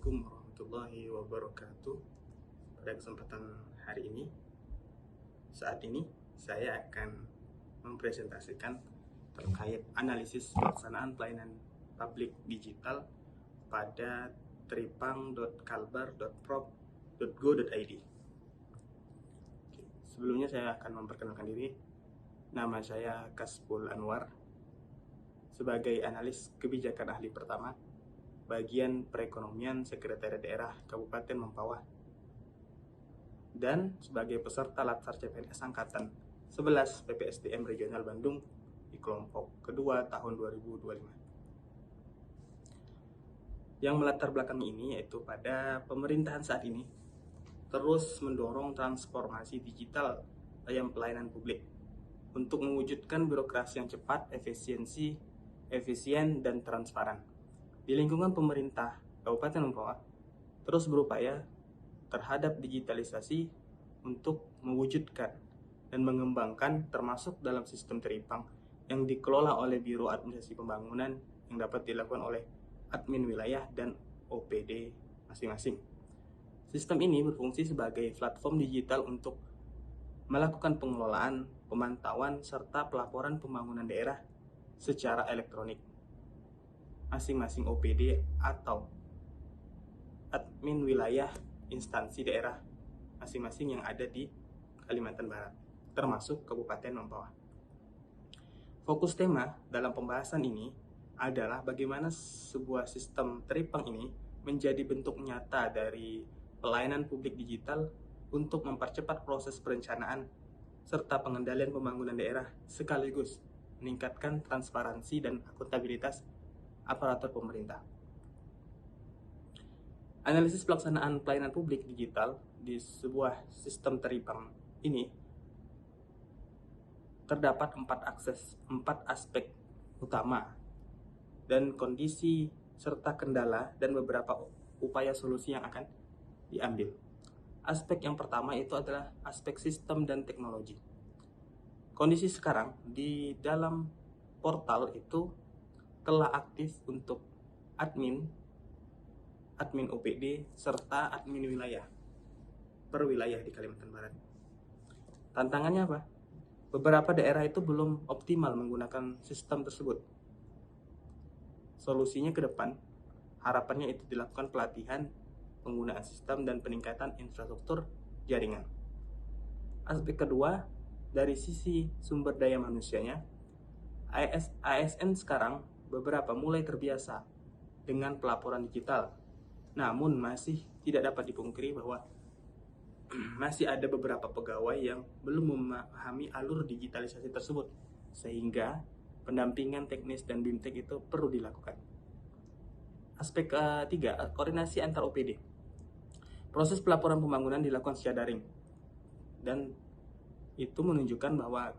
Assalamualaikum warahmatullahi wabarakatuh. Pada kesempatan hari ini, saat ini saya akan mempresentasikan terkait analisis pelaksanaan pelayanan publik digital pada tripang.kalbar.prov.go.id. Sebelumnya saya akan memperkenalkan diri. Nama saya Kasbul Anwar, sebagai analis kebijakan ahli pertama bagian perekonomian Sekretariat Daerah Kabupaten Mempawah, dan sebagai peserta Latsar CPNS Angkatan 11 PPSDM Regional Bandung di kelompok kedua tahun 2025. Yang melatar belakang ini yaitu pada pemerintahan saat ini terus mendorong transformasi digital dalam pelayanan publik untuk mewujudkan birokrasi yang cepat, efisien, dan transparan. Di lingkungan pemerintah Kabupaten Mempawah terus berupaya terhadap digitalisasi untuk mewujudkan dan mengembangkan, termasuk dalam sistem teripang yang dikelola oleh Biro Administrasi Pembangunan yang dapat dilakukan oleh admin wilayah dan OPD masing-masing. Sistem ini berfungsi sebagai platform digital untuk melakukan pengelolaan, pemantauan, serta pelaporan pembangunan daerah secara elektronik. Masing-masing OPD atau admin wilayah instansi daerah masing-masing yang ada di Kalimantan Barat, termasuk Kabupaten Mempawah. Fokus tema dalam pembahasan ini adalah bagaimana sebuah sistem teripang ini menjadi bentuk nyata dari pelayanan publik digital untuk mempercepat proses perencanaan serta pengendalian pembangunan daerah, sekaligus meningkatkan transparansi dan akuntabilitas aparatur pemerintah. Analisis pelaksanaan pelayanan publik digital di sebuah sistem teripang ini terdapat 4 aspek utama dan kondisi serta kendala dan beberapa upaya solusi yang akan diambil. Aspek yang pertama itu adalah aspek sistem dan teknologi. Kondisi sekarang di dalam portal itu telah aktif untuk admin OPD, serta admin wilayah per wilayah di Kalimantan Barat. Tantangannya apa? Beberapa daerah itu belum optimal menggunakan sistem tersebut. Solusinya ke depan, harapannya itu dilakukan pelatihan penggunaan sistem dan peningkatan infrastruktur jaringan. Aspek kedua, dari sisi sumber daya manusianya, ASN sekarang beberapa mulai terbiasa dengan pelaporan digital. Namun masih tidak dapat dipungkiri bahwa masih ada beberapa pegawai yang belum memahami alur digitalisasi tersebut, sehingga pendampingan teknis dan BIMTEK itu perlu dilakukan. Aspek ketiga, koordinasi antar OPD. Proses pelaporan pembangunan dilakukan secara daring, dan itu menunjukkan bahwa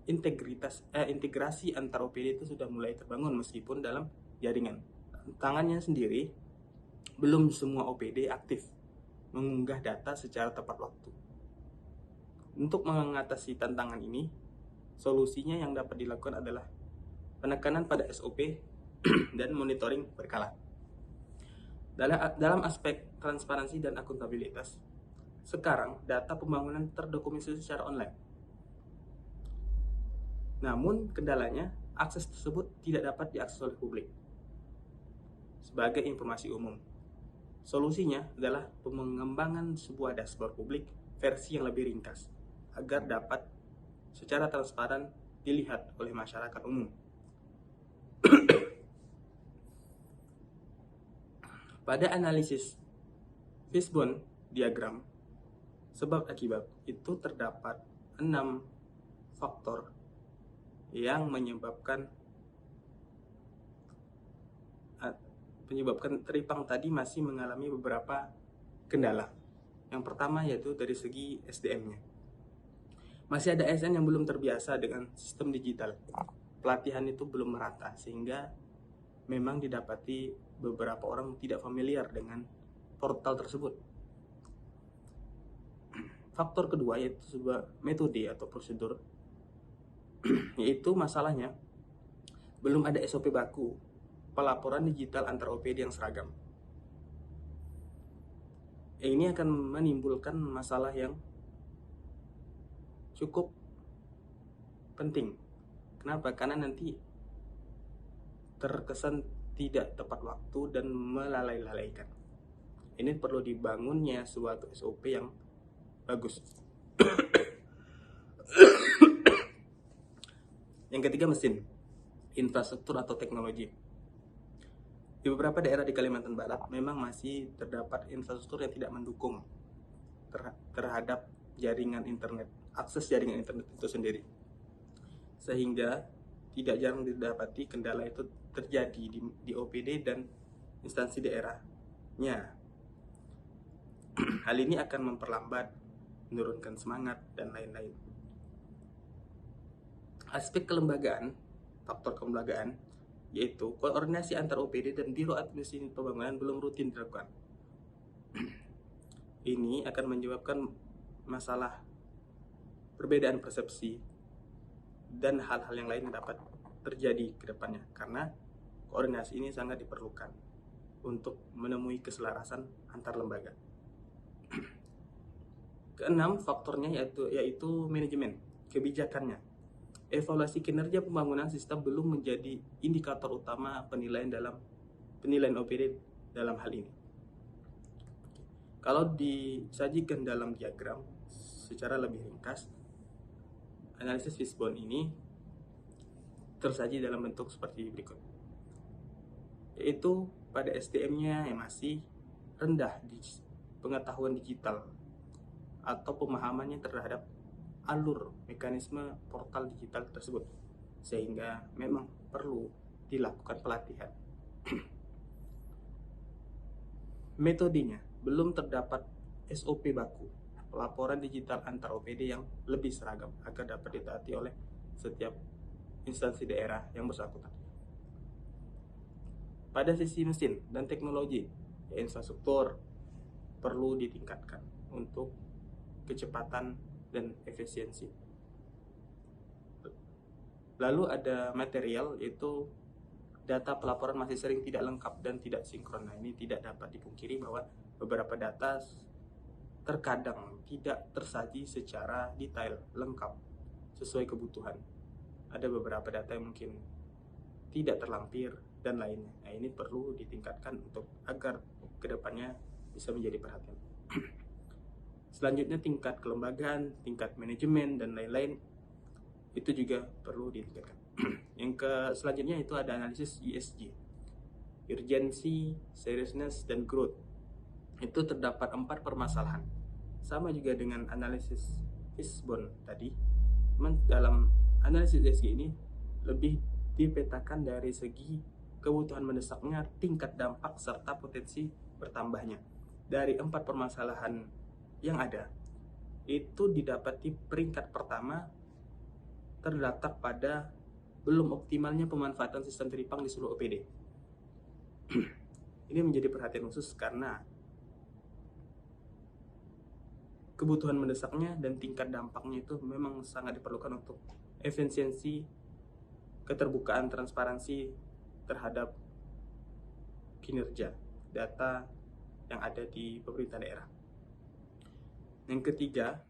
integrasi antar OPD itu sudah mulai terbangun meskipun dalam jaringan. Tantangannya sendiri, belum semua OPD aktif mengunggah data secara tepat waktu. Untuk mengatasi tantangan ini, solusinya yang dapat dilakukan adalah penekanan pada SOP dan monitoring berkala. Dalam aspek transparansi dan akuntabilitas, sekarang data pembangunan terdokumentasi secara online. Namun kendalanya, akses tersebut tidak dapat diakses oleh publik sebagai informasi umum. Solusinya adalah pengembangan sebuah dashboard publik versi yang lebih ringkas agar dapat secara transparan dilihat oleh masyarakat umum. Pada analisis fishbone diagram sebab akibat itu terdapat 6 faktor yang menyebabkan teripang tadi masih mengalami beberapa kendala. Yang pertama yaitu dari segi SDM-nya. Masih ada ASN yang belum terbiasa dengan sistem digital. Pelatihan itu belum merata, sehingga memang didapati beberapa orang tidak familiar dengan portal tersebut. Faktor kedua yaitu sebuah metode atau prosedur, yaitu masalahnya belum ada SOP baku pelaporan digital antar OPD yang seragam. Ini akan menimbulkan masalah yang cukup penting. Kenapa? Karena nanti terkesan tidak tepat waktu dan melalaikan. Ini perlu dibangunnya suatu SOP yang bagus. Yang ketiga, mesin, infrastruktur atau teknologi. Di beberapa daerah di Kalimantan Barat memang masih terdapat infrastruktur yang tidak mendukung terhadap jaringan internet, akses jaringan internet itu sendiri. Sehingga tidak jarang didapati kendala itu terjadi di OPD dan instansi daerahnya. Hal ini akan memperlambat, menurunkan semangat, dan lain-lain. Aspek kelembagaan, faktor kelembagaan, yaitu koordinasi antar OPD dan Biro Administrasi Pembangunan belum rutin dilakukan. Ini akan menyebabkan masalah perbedaan persepsi dan hal-hal yang lain dapat terjadi ke depannya, karena koordinasi ini sangat diperlukan untuk menemui keselarasan antar lembaga. Keenam, faktornya yaitu manajemen, kebijakannya. Evaluasi kinerja pembangunan sistem belum menjadi indikator utama penilaian OPD dalam hal ini. Kalau disajikan dalam diagram secara lebih ringkas, analisis Fishbone ini tersaji dalam bentuk seperti berikut. Yaitu pada SDM-nya yang masih rendah di pengetahuan digital atau pemahamannya terhadap alur mekanisme portal digital tersebut, sehingga memang perlu dilakukan pelatihan. Metodenya, belum terdapat SOP baku pelaporan digital antar OPD yang lebih seragam agar dapat ditaati oleh setiap instansi daerah yang bersangkutan. Pada sisi mesin dan teknologi, infrastruktur perlu ditingkatkan untuk kecepatan dan efisiensi. Lalu ada material, yaitu data pelaporan masih sering tidak lengkap dan tidak sinkron. Nah, ini tidak dapat dipungkiri bahwa beberapa data terkadang tidak tersaji secara detail, lengkap, sesuai kebutuhan. Ada beberapa data yang mungkin tidak terlampir dan lainnya. Nah, ini perlu ditingkatkan untuk agar kedepannya bisa menjadi perhatian. Selanjutnya, tingkat kelembagaan, tingkat manajemen, dan lain-lain itu juga perlu ditingkatkan. Selanjutnya itu ada analisis ESG, urgency, seriousness, dan growth. Itu terdapat 4 permasalahan. Sama juga dengan analisis Fishbone tadi. Dalam analisis ESG ini lebih dipetakan dari segi kebutuhan mendesaknya, tingkat dampak, serta potensi bertambahnya. Dari 4 permasalahan yang ada, itu didapati peringkat pertama terletak pada belum optimalnya pemanfaatan sistem Tripang di seluruh OPD. Ini menjadi perhatian khusus karena kebutuhan mendesaknya dan tingkat dampaknya itu memang sangat diperlukan untuk efisiensi, keterbukaan, transparansi terhadap kinerja data yang ada di pemerintah daerah. Yang ketiga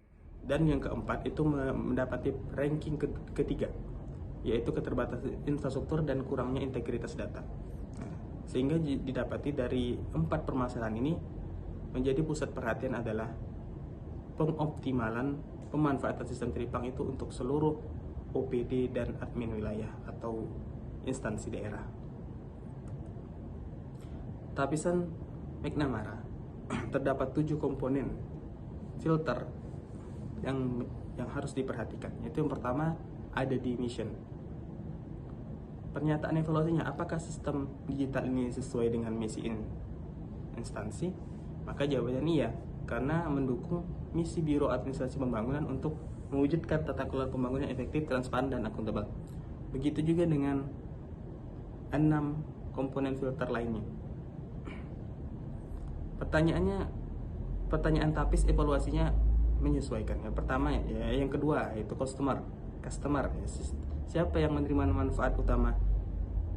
dan yang keempat itu mendapati ranking ketiga, yaitu keterbatasan infrastruktur dan kurangnya integritas data. Sehingga didapati dari 4 permasalahan ini menjadi pusat perhatian adalah pengoptimalan pemanfaatan sistem Tripang itu untuk seluruh OPD dan admin wilayah atau instansi daerah. Tapisan McNamara terdapat 7 komponen filter yang harus diperhatikan. Yaitu yang pertama ada di mission. Pernyataan evaluasinya, apakah sistem digital ini sesuai dengan misi instansi? Maka jawabannya iya, karena mendukung misi Biro Administrasi Pembangunan untuk mewujudkan tata kelola pembangunan efektif, transparan, dan akuntabel. Begitu juga dengan 6 komponen filter lainnya. Pertanyaan tapis evaluasinya menyesuaikan. Yang pertama yang kedua yaitu customer. Siapa yang menerima manfaat utama?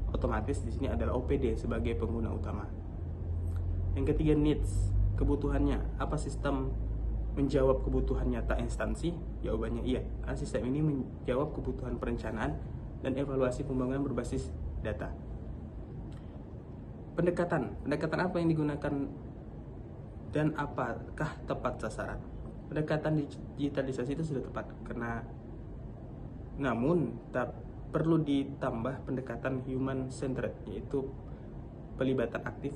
Otomatis di sini adalah OPD sebagai pengguna utama. Yang ketiga needs, kebutuhannya. Apa sistem menjawab kebutuhan nyata instansi? Jawabannya iya, karena sistem ini menjawab kebutuhan perencanaan dan evaluasi pembangunan berbasis data. Pendekatan apa yang digunakan dan apakah tepat sasaran? Pendekatan digitalisasi itu sudah tepat, namun perlu ditambah pendekatan human centered, yaitu pelibatan aktif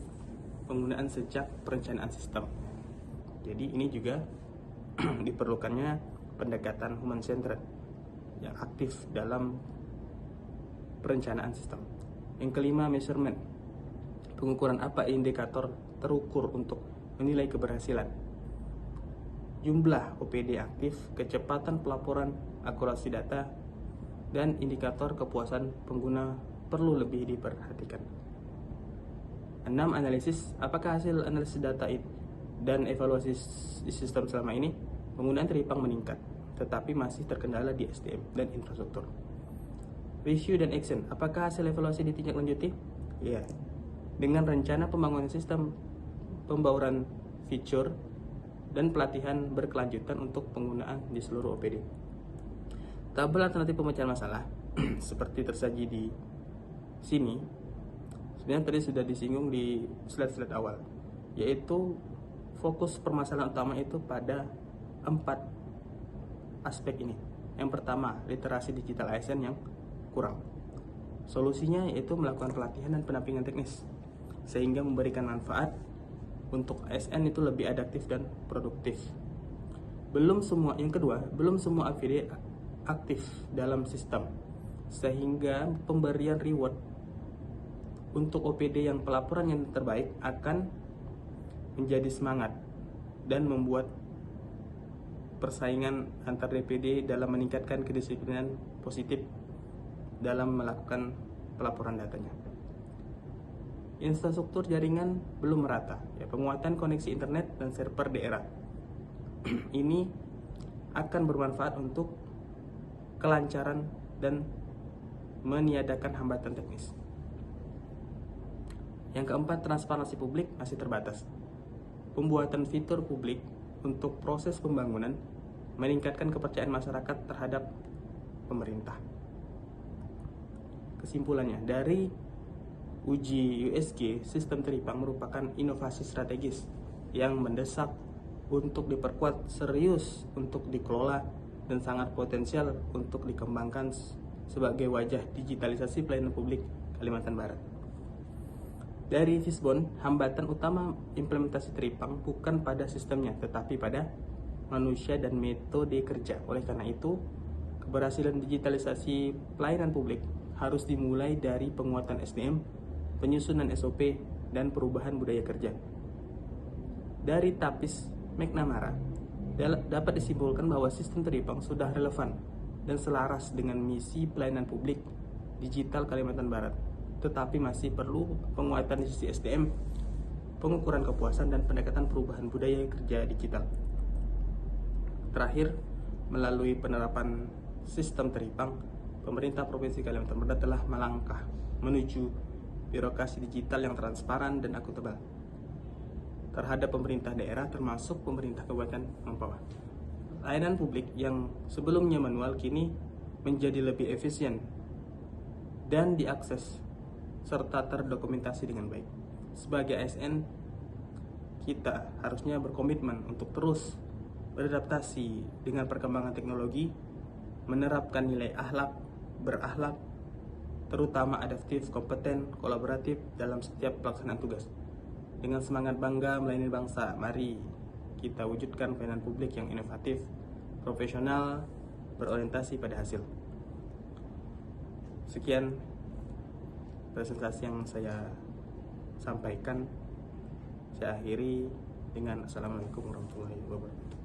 penggunaan sejak perencanaan sistem. Jadi ini juga diperlukannya pendekatan human centered yang aktif dalam perencanaan sistem. Yang kelima, measurement. Pengukuran apa indikator terukur untuk menilai keberhasilan? Jumlah OPD aktif, kecepatan pelaporan, akurasi data, dan indikator kepuasan pengguna perlu lebih diperhatikan. 6. Analisis. Apakah hasil analisis data dan evaluasi sistem selama ini? Penggunaan Teripang meningkat, tetapi masih terkendala di SDM dan infrastruktur. Review dan action. Apakah hasil evaluasi ditindaklanjuti? Ya. Dengan rencana pembangunan sistem, pembauran fitur, dan pelatihan berkelanjutan untuk penggunaan di seluruh OPD. Tabel alternatif pemecahan masalah seperti tersaji di sini sebenarnya tadi sudah disinggung di slide-slide awal, yaitu fokus permasalahan utama itu pada 4 aspek ini. Yang pertama, literasi digital ASN yang kurang. Solusinya yaitu melakukan pelatihan dan pendampingan teknis sehingga memberikan manfaat untuk ASN itu lebih adaptif dan produktif. Yang kedua, belum semua APD aktif dalam sistem, sehingga pemberian reward untuk OPD yang pelaporan yang terbaik akan menjadi semangat dan membuat persaingan antar DPD dalam meningkatkan kedisiplinan positif dalam melakukan pelaporan datanya. Infrastruktur jaringan belum merata, penguatan koneksi internet dan server daerah. Ini akan bermanfaat untuk kelancaran dan meniadakan hambatan teknis. Yang keempat, transparansi publik masih terbatas. Pembuatan fitur publik untuk proses pembangunan meningkatkan kepercayaan masyarakat terhadap pemerintah. Kesimpulannya, dari uji USG, sistem Teripang merupakan inovasi strategis yang mendesak untuk diperkuat, serius untuk dikelola, dan sangat potensial untuk dikembangkan sebagai wajah digitalisasi pelayanan publik Kalimantan Barat. Dari Fishbone, hambatan utama implementasi Teripang bukan pada sistemnya, tetapi pada manusia dan metode kerja. Oleh karena itu, keberhasilan digitalisasi pelayanan publik harus dimulai dari penguatan SDM, penyusunan SOP, dan perubahan budaya kerja. Dari Tapis McNamara, dapat disimpulkan bahwa sistem Teripang sudah relevan dan selaras dengan misi pelayanan publik digital Kalimantan Barat, tetapi masih perlu penguatan di sisi SDM, pengukuran kepuasan, dan pendekatan perubahan budaya kerja digital. Terakhir, melalui penerapan sistem Teripang, pemerintah Provinsi Kalimantan Barat telah melangkah menuju birokrasi digital yang transparan dan akuntabel terhadap pemerintah daerah, termasuk pemerintah Kabupaten Mempawah. Layanan publik yang sebelumnya manual kini menjadi lebih efisien dan diakses serta terdokumentasi dengan baik. Sebagai ASN, kita harusnya berkomitmen untuk terus beradaptasi dengan perkembangan teknologi, menerapkan nilai berakhlak, terutama adaptif, kompeten, kolaboratif dalam setiap pelaksanaan tugas. Dengan semangat bangga melayani bangsa, mari kita wujudkan pelayanan publik yang inovatif, profesional, berorientasi pada hasil. Sekian presentasi yang saya sampaikan. Saya akhiri dengan Assalamualaikum warahmatullahi wabarakatuh.